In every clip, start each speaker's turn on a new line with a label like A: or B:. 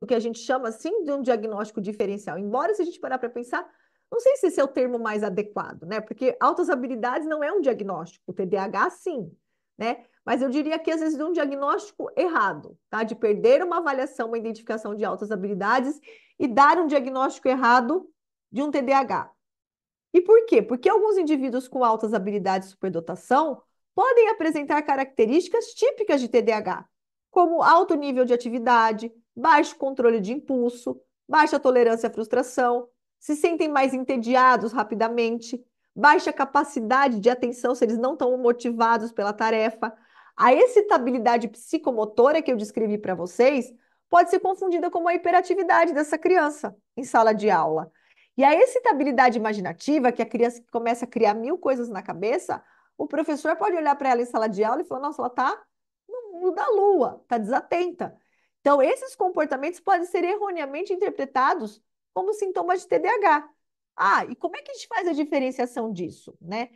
A: que a gente chama assim de um diagnóstico diferencial. Embora, se a gente parar para pensar, não sei se esse é o termo mais adequado, né? Porque altas habilidades não é um diagnóstico, o TDAH sim, né? Mas eu diria que às vezes de um diagnóstico errado, tá? De perder uma avaliação, uma identificação de altas habilidades e dar um diagnóstico errado de um TDAH. E por quê? Porque alguns indivíduos com altas habilidades de superdotação podem apresentar características típicas de TDAH, como alto nível de atividade, baixo controle de impulso, baixa tolerância à frustração, se sentem mais entediados rapidamente, baixa capacidade de atenção se eles não estão motivados pela tarefa. A excitabilidade psicomotora que eu descrevi para vocês pode ser confundida com a hiperatividade dessa criança em sala de aula. E a excitabilidade imaginativa, que a criança começa a criar mil coisas na cabeça, o professor pode olhar para ela em sala de aula e falar: nossa, ela está no mundo da lua, está desatenta. Então, esses comportamentos podem ser erroneamente interpretados como sintomas de TDAH. Ah, e como é que a gente faz a diferenciação disso, né?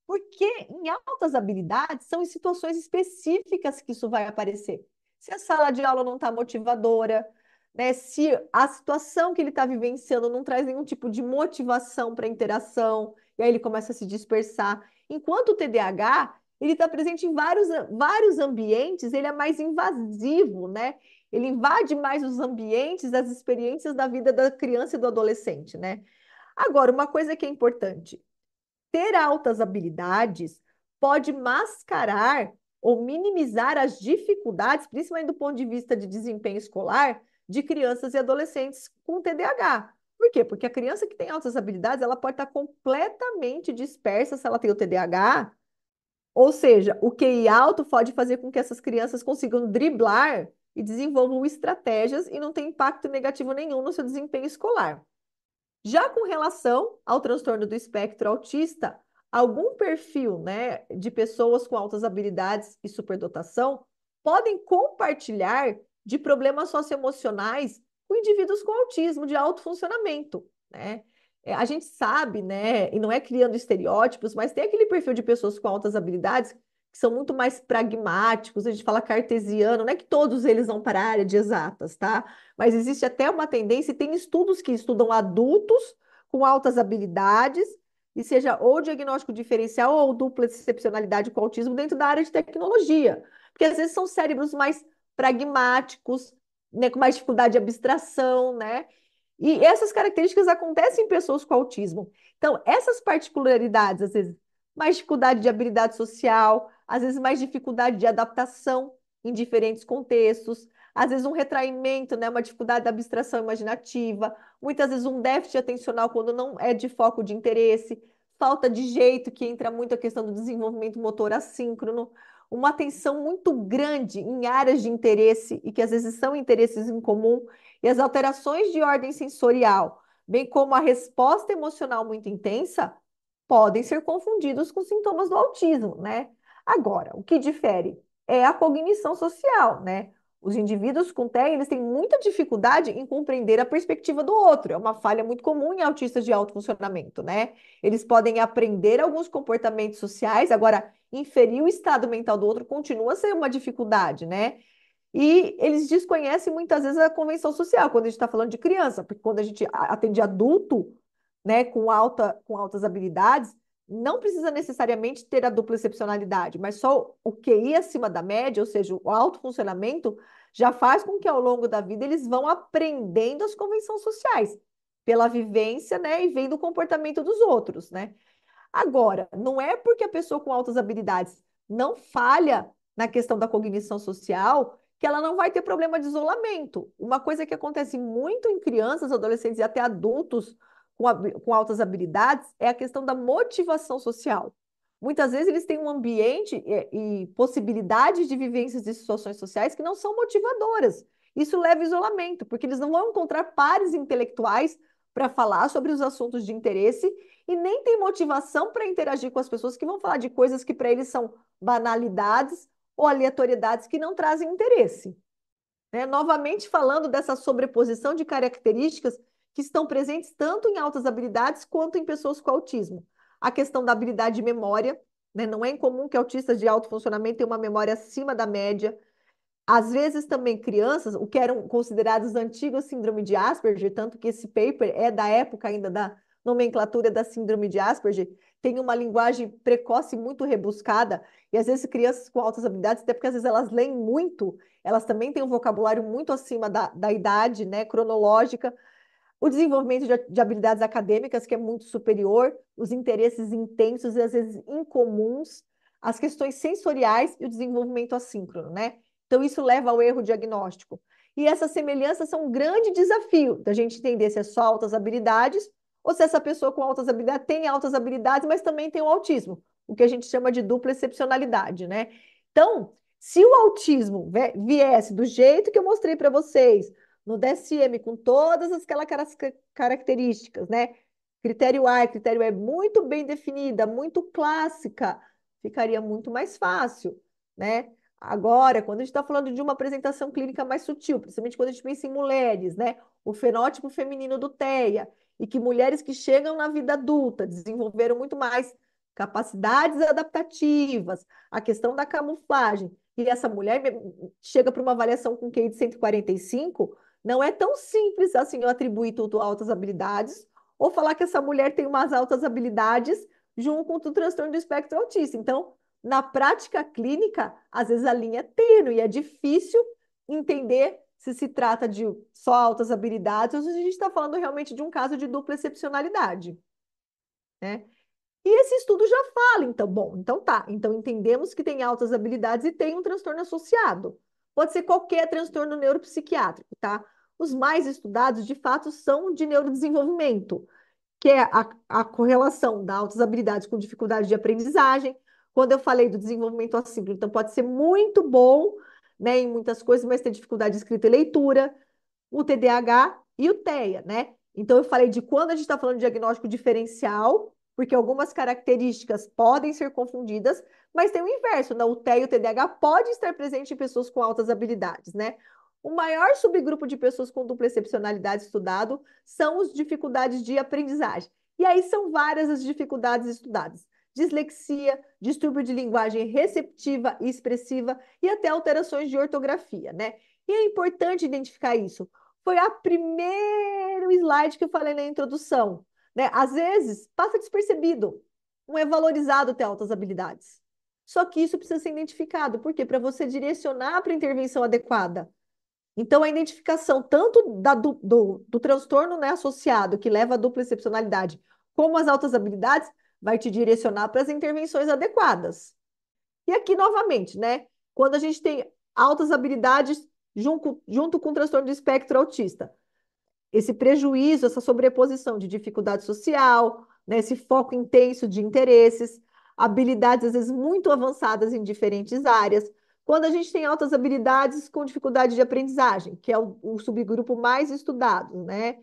A: Porque em altas habilidades são em situações específicas que isso vai aparecer. Se a sala de aula não está motivadora, né? Se a situação que ele está vivenciando não traz nenhum tipo de motivação para interação, e aí ele começa a se dispersar. Enquanto o TDAH, ele está presente em vários ambientes, ele é mais invasivo, né? Ele invade mais os ambientes, as experiências da vida da criança e do adolescente, né? Agora, uma coisa que é importante, ter altas habilidades pode mascarar ou minimizar as dificuldades, principalmente do ponto de vista de desempenho escolar, de crianças e adolescentes com TDAH. Por quê? Porque a criança que tem altas habilidades, ela pode estar completamente dispersa se ela tem o TDAH, ou seja, o QI alto pode fazer com que essas crianças consigam driblar e desenvolvam estratégias e não tem impacto negativo nenhum no seu desempenho escolar. Já com relação ao transtorno do espectro autista, algum perfil, né, de pessoas com altas habilidades e superdotação podem compartilhar de problemas socioemocionais com indivíduos com autismo de alto funcionamento, né? A gente sabe, né, e não é criando estereótipos, mas tem aquele perfil de pessoas com altas habilidades que são muito mais pragmáticos, a gente fala cartesiano, não é que todos eles vão para a área de exatas, tá? Mas existe até uma tendência, e tem estudos que estudam adultos com altas habilidades, e seja ou diagnóstico diferencial ou dupla excepcionalidade com autismo dentro da área de tecnologia. Porque às vezes são cérebros mais pragmáticos, né, com mais dificuldade de abstração, né? E essas características acontecem em pessoas com autismo. Então, essas particularidades, às vezes, mais dificuldade de habilidade social, às vezes mais dificuldade de adaptação em diferentes contextos, às vezes um retraimento, né, uma dificuldade da abstração imaginativa, muitas vezes um déficit atencional quando não é de foco de interesse, falta de jeito, que entra muito a questão do desenvolvimento motor assíncrono, uma atenção muito grande em áreas de interesse e que às vezes são interesses em comum, e as alterações de ordem sensorial, bem como a resposta emocional muito intensa, podem ser confundidos com sintomas do autismo, né? Agora, o que difere é a cognição social, né? Os indivíduos com TEA, eles têm muita dificuldade em compreender a perspectiva do outro. É uma falha muito comum em autistas de alto funcionamento, né? Eles podem aprender alguns comportamentos sociais, agora, inferir o estado mental do outro continua a ser uma dificuldade, né? E eles desconhecem muitas vezes a convenção social, quando a gente está falando de criança, porque quando a gente atende adulto, né, com altas habilidades, não precisa necessariamente ter a dupla excepcionalidade, mas só o QI acima da média, ou seja, o alto funcionamento, já faz com que ao longo da vida eles vão aprendendo as convenções sociais, pela vivência, né, e vendo o comportamento dos outros, né? Agora, não é porque a pessoa com altas habilidades não falha na questão da cognição social que ela não vai ter problema de isolamento. Uma coisa que acontece muito em crianças, adolescentes e até adultos com altas habilidades é a questão da motivação social. Muitas vezes eles têm um ambiente e possibilidades de vivências de situações sociais que não são motivadoras. Isso leva a isolamento, porque eles não vão encontrar pares intelectuais para falar sobre os assuntos de interesse e nem tem motivação para interagir com as pessoas que vão falar de coisas que para eles são banalidades ou aleatoriedades que não trazem interesse. Né? Novamente falando dessa sobreposição de características que estão presentes tanto em altas habilidades quanto em pessoas com autismo. A questão da habilidade de memória, né? Não é incomum que autistas de alto funcionamento tenham uma memória acima da média, Às vezes também crianças, o que eram considerados antigos síndrome de Asperger, tanto que esse paper é da época ainda da nomenclatura da síndrome de Asperger, tem uma linguagem precoce muito rebuscada, e às vezes crianças com altas habilidades, até porque às vezes elas leem muito, elas também têm um vocabulário muito acima da idade, né, cronológica, o desenvolvimento de habilidades acadêmicas, que é muito superior, os interesses intensos e às vezes incomuns, as questões sensoriais e o desenvolvimento assíncrono, né? Então, isso leva ao erro diagnóstico. E essas semelhanças são um grande desafio da gente entender se é só altas habilidades ou se essa pessoa com altas habilidades tem altas habilidades, mas também tem o autismo, o que a gente chama de dupla excepcionalidade, né? Então, se o autismo viesse do jeito que eu mostrei para vocês, no DSM, com todas aquelas características, né? Critério A e critério E muito bem definida, muito clássica, ficaria muito mais fácil, né? Agora, quando a gente está falando de uma apresentação clínica mais sutil, principalmente quando a gente pensa em mulheres, né? O fenótipo feminino do TEA, e que mulheres que chegam na vida adulta desenvolveram muito mais capacidades adaptativas, a questão da camuflagem, e essa mulher chega para uma avaliação com QI de 145, não é tão simples assim eu atribuir tudo a altas habilidades ou falar que essa mulher tem umas altas habilidades junto com o transtorno do espectro autista. Então, na prática clínica, às vezes a linha é tênue e é difícil entender se trata de só altas habilidades ou se a gente está falando realmente de um caso de dupla excepcionalidade, né? E esse estudo já fala, então, bom, então tá, então entendemos que tem altas habilidades e tem um transtorno associado. Pode ser qualquer transtorno neuropsiquiátrico, tá? Os mais estudados, de fato, são de neurodesenvolvimento, que é a correlação das altas habilidades com dificuldade de aprendizagem. Quando eu falei do desenvolvimento assíncrono, então pode ser muito bom, né, em muitas coisas, mas ter dificuldade de escrita e leitura, o TDAH e o TEA, né? Então, eu falei de quando a gente está falando de diagnóstico diferencial, porque algumas características podem ser confundidas, mas tem o inverso, né? O TEA e o TDAH pode estar presente em pessoas com altas habilidades, né? O maior subgrupo de pessoas com dupla excepcionalidade estudado são as dificuldades de aprendizagem. E aí são várias as dificuldades estudadas. Dislexia, distúrbio de linguagem receptiva e expressiva e até alterações de ortografia, né? E é importante identificar isso. Foi a primeiro slide que eu falei na introdução, né? Às vezes passa despercebido, não é valorizado ter altas habilidades. Só que isso precisa ser identificado, por quê? Para você direcionar para a intervenção adequada. Então, a identificação tanto do transtorno, né, associado, que leva à dupla excepcionalidade, como as altas habilidades, vai te direcionar para as intervenções adequadas. E aqui, novamente, né, quando a gente tem altas habilidades junto com o transtorno do espectro autista, esse prejuízo, essa sobreposição de dificuldade social, né, esse foco intenso de interesses, habilidades às vezes muito avançadas em diferentes áreas. Quando a gente tem altas habilidades com dificuldade de aprendizagem, que é o subgrupo mais estudado, né?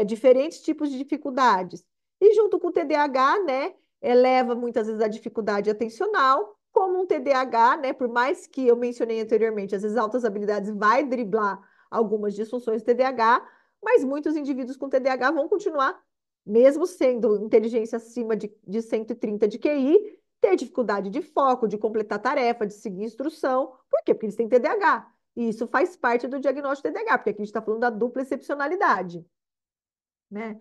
A: Diferentes tipos de dificuldades. E junto com o TDAH, né, eleva muitas vezes a dificuldade atencional, como um TDAH, né, por mais que eu mencionei anteriormente, às vezes altas habilidades vai driblar algumas disfunções do TDAH, mas muitos indivíduos com TDAH vão continuar, mesmo sendo inteligência acima de 130 de QI, ter dificuldade de foco, de completar tarefa, de seguir instrução. Por quê? Porque eles têm TDAH. E isso faz parte do diagnóstico de TDAH, porque aqui a gente está falando da dupla excepcionalidade, né?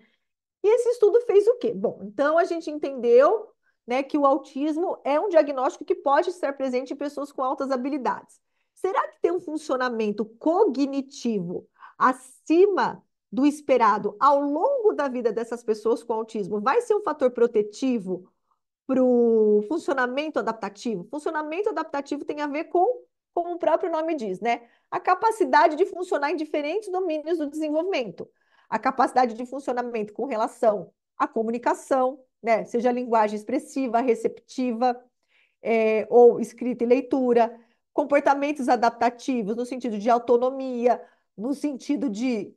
A: E esse estudo fez o quê? Bom, então a gente entendeu, né, que o autismo é um diagnóstico que pode estar presente em pessoas com altas habilidades. Será que tem um funcionamento cognitivo acima do esperado ao longo da vida dessas pessoas com autismo? Vai ser um fator protetivo para o funcionamento adaptativo? Funcionamento adaptativo tem a ver com, como o próprio nome diz, né? A capacidade de funcionar em diferentes domínios do desenvolvimento. A capacidade de funcionamento com relação à comunicação, né? Seja a linguagem expressiva, receptiva, ou escrita e leitura, comportamentos adaptativos no sentido de autonomia, no sentido de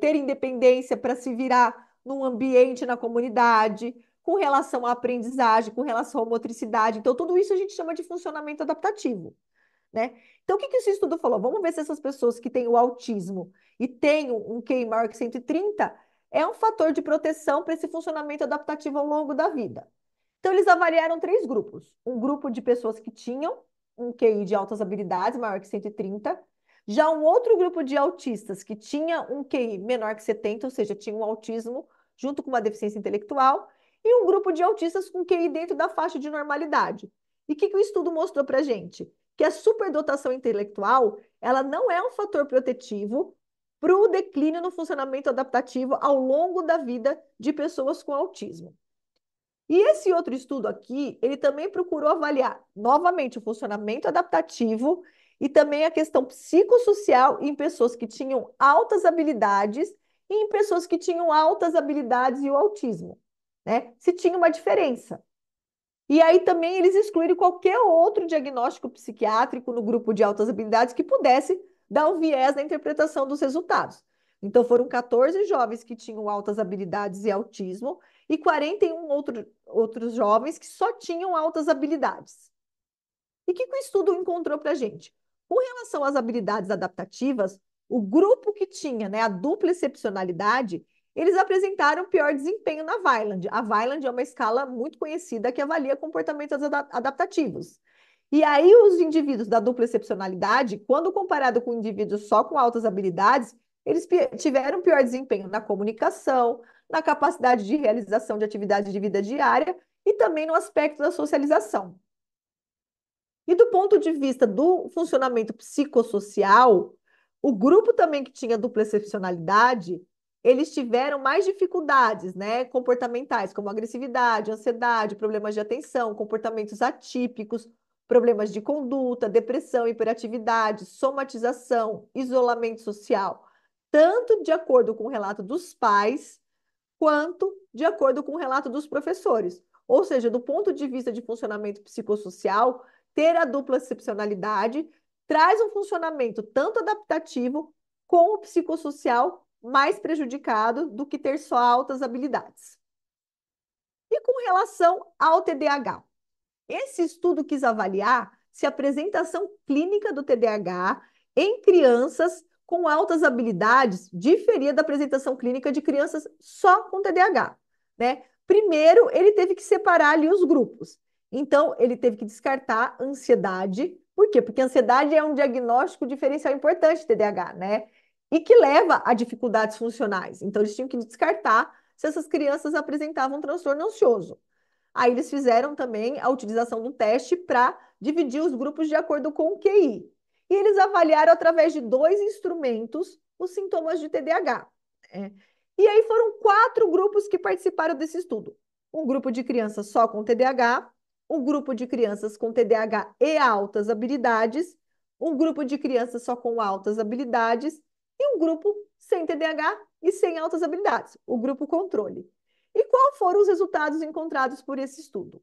A: ter independência para se virar num ambiente, na comunidade, com relação à aprendizagem, com relação à motricidade. Então, tudo isso a gente chama de funcionamento adaptativo, né? Então, o que esse estudo falou? Vamos ver se essas pessoas que têm o autismo e têm um QI maior que 130 é um fator de proteção para esse funcionamento adaptativo ao longo da vida. Então, eles avaliaram três grupos. Um grupo de pessoas que tinham um QI de altas habilidades maior que 130. Já um outro grupo de autistas que tinha um QI menor que 70, ou seja, tinha um autismo junto com uma deficiência intelectual, e um grupo de autistas com QI dentro da faixa de normalidade. E o que o estudo mostrou para a gente? Que a superdotação intelectual, ela não é um fator protetivo para o declínio no funcionamento adaptativo ao longo da vida de pessoas com autismo. E esse outro estudo aqui, ele também procurou avaliar novamente o funcionamento adaptativo e também a questão psicossocial em pessoas que tinham altas habilidades e em pessoas que tinham altas habilidades e o autismo, né? Se tinha uma diferença. E aí também eles excluíram qualquer outro diagnóstico psiquiátrico no grupo de altas habilidades que pudesse dar um viés na interpretação dos resultados. Então foram 14 jovens que tinham altas habilidades e autismo e 41 outros jovens que só tinham altas habilidades. E o que o estudo encontrou para a gente? Com relação às habilidades adaptativas, o grupo que tinha, né, a dupla excepcionalidade, eles apresentaram pior desempenho na Vineland. A Vineland é uma escala muito conhecida que avalia comportamentos adaptativos. E aí, os indivíduos da dupla excepcionalidade, quando comparado com indivíduos só com altas habilidades, eles tiveram pior desempenho na comunicação, na capacidade de realização de atividades de vida diária e também no aspecto da socialização. E do ponto de vista do funcionamento psicossocial, o grupo também que tinha dupla excepcionalidade, eles tiveram mais dificuldades, né, comportamentais, como agressividade, ansiedade, problemas de atenção, comportamentos atípicos, problemas de conduta, depressão, hiperatividade, somatização, isolamento social, tanto de acordo com o relato dos pais, quanto de acordo com o relato dos professores. Ou seja, do ponto de vista de funcionamento psicossocial, ter a dupla excepcionalidade traz um funcionamento tanto adaptativo como o psicossocial mais prejudicado do que ter só altas habilidades. E com relação ao TDAH? Esse estudo quis avaliar se a apresentação clínica do TDAH em crianças com altas habilidades diferia da apresentação clínica de crianças só com TDAH, né? Primeiro, ele teve que separar ali os grupos. Então, ele teve que descartar ansiedade. Por quê? Porque ansiedade é um diagnóstico diferencial importante de TDAH, né? E que leva a dificuldades funcionais. Então, eles tinham que descartar se essas crianças apresentavam um transtorno ansioso. Aí eles fizeram também a utilização do teste para dividir os grupos de acordo com o QI. E eles avaliaram através de 2 instrumentos os sintomas de TDAH. E aí foram 4 grupos que participaram desse estudo. Um grupo de crianças só com TDAH, um grupo de crianças com TDAH e altas habilidades, um grupo de crianças só com altas habilidades e um grupo sem TDAH e sem altas habilidades, o grupo controle. E quais foram os resultados encontrados por esse estudo?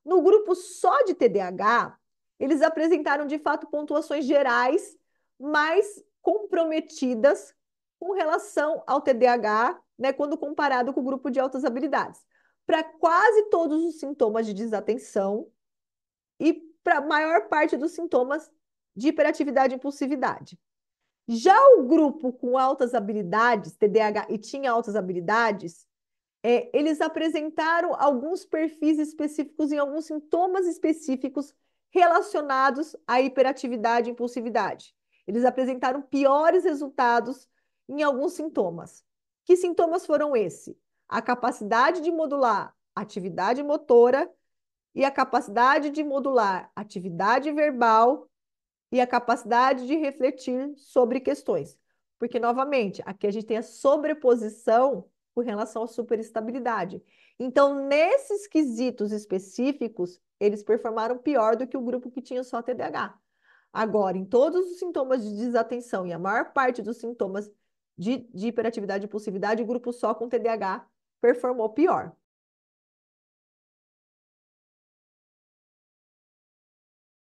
A: No grupo só de TDAH, eles apresentaram de fato pontuações gerais mais comprometidas com relação ao TDAH, né, quando comparado com o grupo de altas habilidades, para quase todos os sintomas de desatenção e para a maior parte dos sintomas de hiperatividade e impulsividade. Já o grupo com altas habilidades, TDAH e tinha altas habilidades, eles apresentaram alguns perfis específicos em alguns sintomas específicos relacionados à hiperatividade e impulsividade. Eles apresentaram piores resultados em alguns sintomas. Que sintomas foram esses? A capacidade de modular atividade motora e a capacidade de modular atividade verbal e a capacidade de refletir sobre questões. Porque, novamente, aqui a gente tem a sobreposição com relação à superestabilidade. Então, nesses quesitos específicos, eles performaram pior do que o grupo que tinha só TDAH. Agora, em todos os sintomas de desatenção e a maior parte dos sintomas de hiperatividade e impulsividade, o grupo só com TDAH performou pior.